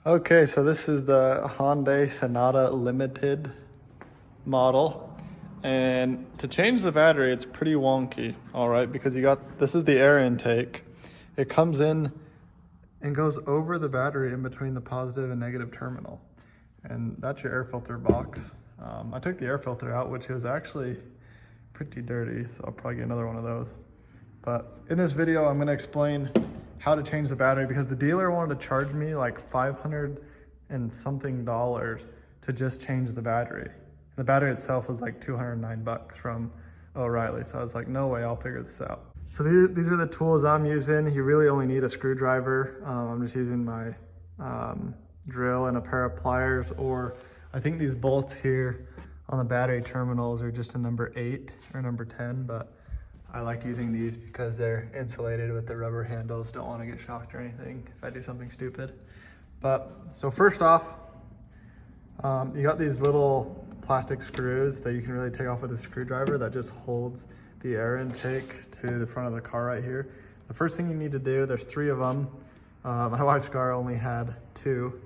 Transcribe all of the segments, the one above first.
Okay, so this is the Hyundai Sonata Limited model. And to change the battery, it's pretty wonky, all right, because this is the air intake. It comes in and goes over the battery in between the positive and negative terminal. And that's your air filter box. I took the air filter out, which is actually pretty dirty, so I'll probably get another one of those. But in this video, I'm gonna explain how to change the battery because the dealer wanted to charge me like $500 and something to just change the battery. And the battery itself was like $209 from O'Reilly. So I was like, no way, I'll figure this out. So these are the tools I'm using. You really only need a screwdriver. I'm just using my drill and a pair of pliers, or I think these bolts here on the battery terminals are just a number 8 or number 10, but I like using these because they're insulated with the rubber handles. Don't want to get shocked or anything if I do something stupid. So first off, you got these little plastic screws that you can really take off with a screwdriver that just holds the air intake to the front of the car right here. The first thing you need to do, there's 3 of them. My wife's car only had 2.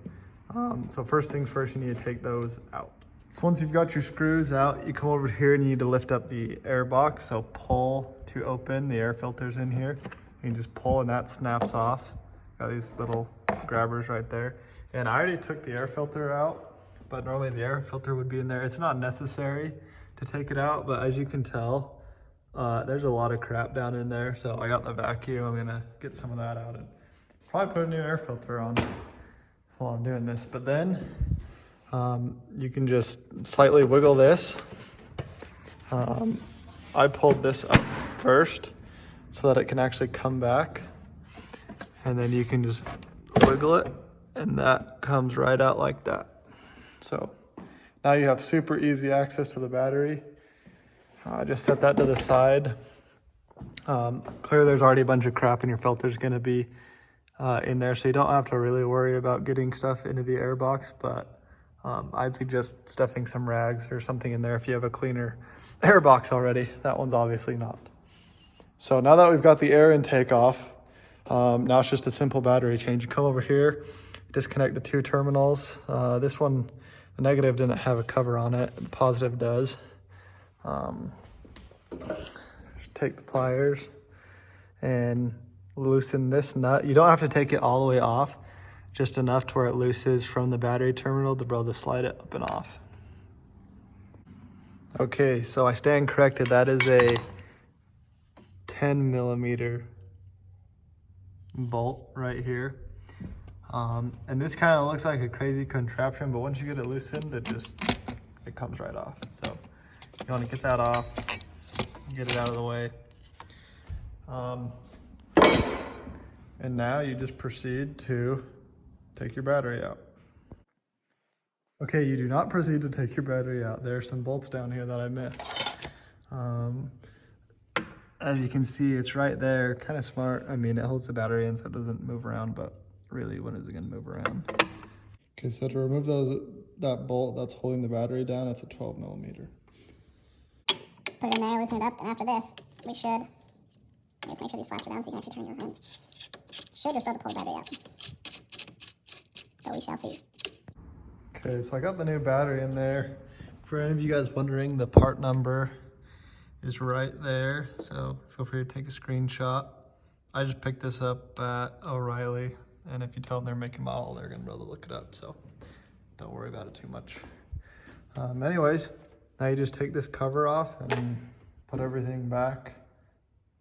So first things first, you need to take those out. So once you've got your screws out, you come over here and you need to lift up the air box. So pull to open, the air filter's in here. You can just pull and that snaps off. Got these little grabbers right there. And I already took the air filter out, but normally the air filter would be in there. It's not necessary to take it out, but as you can tell, there's a lot of crap down in there. So I got the vacuum. I'm gonna get some of that out and probably put a new air filter on while I'm doing this. But then you can just slightly wiggle this. I pulled this up first so that it can actually come back. And then you can just wiggle it and that comes right out like that. So now you have super easy access to the battery. Just set that to the side. Clearly there's already a bunch of crap and your filter's gonna be in there, so you don't have to really worry about getting stuff into the air box, but I'd suggest stuffing some rags or something in there if you have a cleaner air box already. That one's obviously not. So now that we've got the air intake off, now it's just a simple battery change. You come over here, disconnect the 2 terminals. This one, the negative didn't have a cover on it, the positive does. Take the pliers and loosen this nut. You don't have to take it all the way off, just enough to where it looses from the battery terminal to be able to slide it up and off. Okay, so I stand corrected. That is a 10 millimeter bolt right here. And this kind of looks like a crazy contraption, but once you get it loosened, it comes right off. So you want to get that off, get it out of the way. And now you just proceed to take your battery out. Okay, you do not proceed to take your battery out. There are some bolts down here that I missed. As you can see, it's right there, kind of smart. I mean, it holds the battery in so it doesn't move around, but really, when is it gonna move around? Okay, so to remove that bolt that's holding the battery down, it's a 12 millimeter. Put it in there, loosen it up, and after this, we should, let's make sure these flaps are down so you can actually turn your hand. Should just be able to pull the battery out. But we shall see. Okay, so I got the new battery in there. For any of you guys wondering, the part number is right there, so feel free to take a screenshot. I just picked this up at O'Reilly, and if you tell them they're making model, they're gonna be able to look it up, so don't worry about it too much. Anyways, now you just take this cover off and put everything back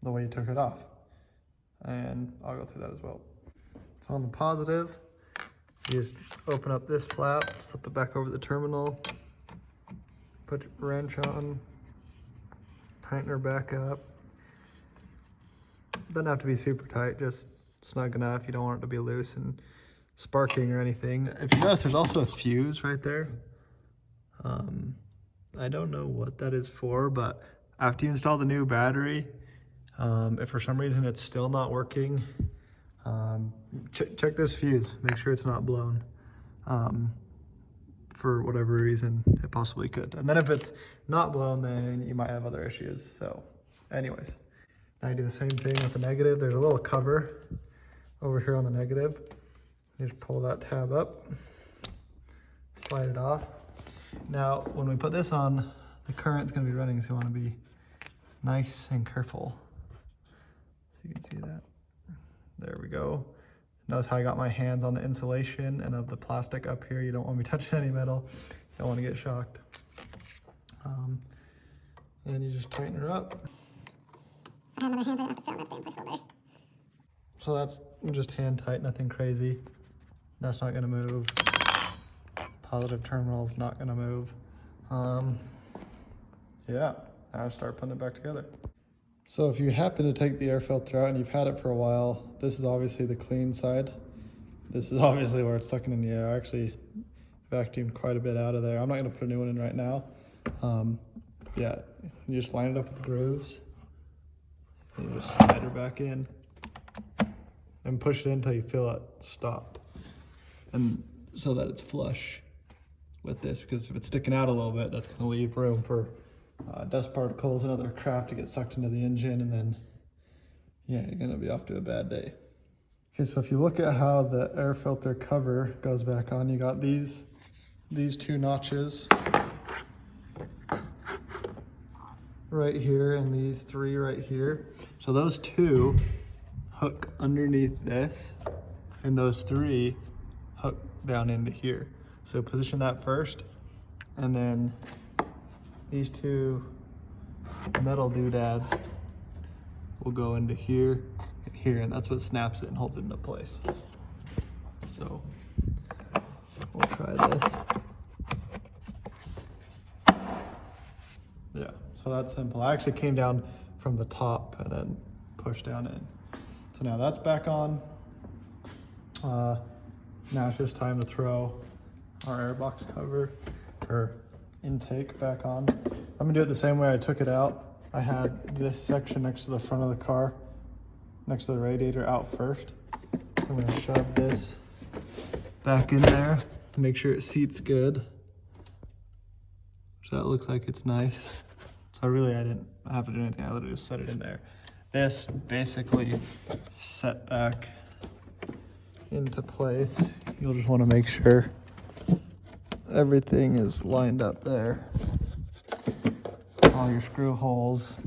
the way you took it off. And I'll go through that as well. So on the positive, you just open up this flap, slip it back over the terminal, put your wrench on, tighten her back up. Doesn't have to be super tight, just snug enough. You don't want it to be loose and sparking or anything. If you notice, there's also a fuse right there. I don't know what that is for, but after you install the new battery, if for some reason it's still not working, check this fuse, make sure it's not blown. For whatever reason it possibly could. And then if it's not blown, then you might have other issues. So anyways, now you do the same thing with the negative. There's a little cover over here on the negative. You just pull that tab up, slide it off. Now, when we put this on, the current's gonna be running, so you wanna be nice and careful. So you can see that. There we go. Notice how I got my hands on the insulation and of the plastic up here. You don't want me touching any metal. You don't want to get shocked. And you just tighten her up. I have my hands, I don't have to sit on that same place over there. So that's just hand tight, nothing crazy. That's not gonna move. Positive terminal's not gonna move. Yeah, now I start putting it back together. So if you happen to take the air filter out and you've had it for a while, this is obviously the clean side. This is obviously where it's sucking in the air. I actually vacuumed quite a bit out of there. I'm not gonna put a new one in right now. Yeah, you just line it up with the grooves. And you just slide her back in. And push it in until you feel it stop. And so that it's flush with this, because if it's sticking out a little bit, that's gonna leave room for dust particles and other crap to get sucked into the engine, and then, yeah, you're gonna be off to a bad day. Okay, so if you look at how the air filter cover goes back on, you got these two notches right here and these three right here. So those two hook underneath this, and those three hook down into here. So position that first, and then these two metal doodads will go into here and here, and that's what snaps it and holds it into place. So we'll try this. Yeah, so that's simple. I actually came down from the top and then pushed down in. So now that's back on. Now it's just time to throw our airbox cover or intake back on. I'm gonna do it the same way I took it out. I had this section next to the front of the car, next to the radiator, out first. I'm gonna shove this back in there, make sure it seats good. So that looks like it's nice. So I didn't have to do anything, I literally just set it in there. This basically set back into place. You'll just wanna make sure everything is lined up there. All your screw holes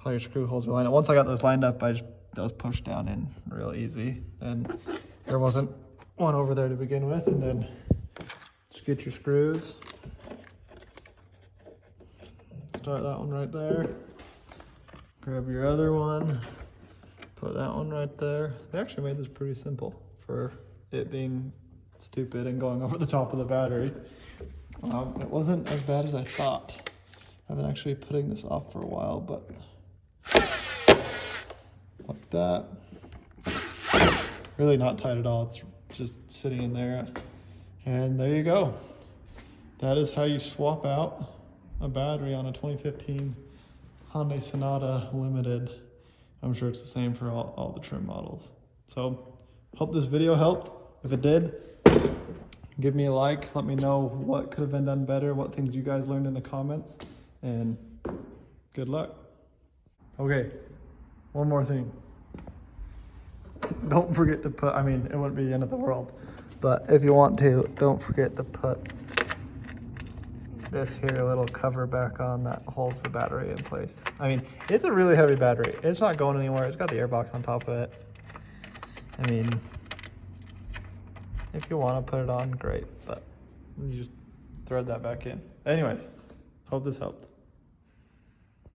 are lined up. Once I got those lined up, those pushed down in real easy. And there wasn't one over there to begin with. And then just get your screws. Start that one right there. Grab your other one. Put that one right there. They actually made this pretty simple for it being stupid and going over the top of the battery. It wasn't as bad as I thought. I've been actually putting this off for a while, but like that. Really not tight at all, it's just sitting in there. And there you go. That is how you swap out a battery on a 2015 Hyundai Sonata Limited. I'm sure it's the same for all the trim models. So, hope this video helped. If it did, give me a like. Let me know what could have been done better, what things you guys learned in the comments, and good luck. Okay, one more thing. Don't forget to put, I mean, it wouldn't be the end of the world, but if you want to, don't forget to put this here little cover back on that holds the battery in place. I mean, it's a really heavy battery. It's not going anywhere. It's got the airbox on top of it. I mean, if you want to put it on, great, but you just thread that back in. Anyways, hope this helped.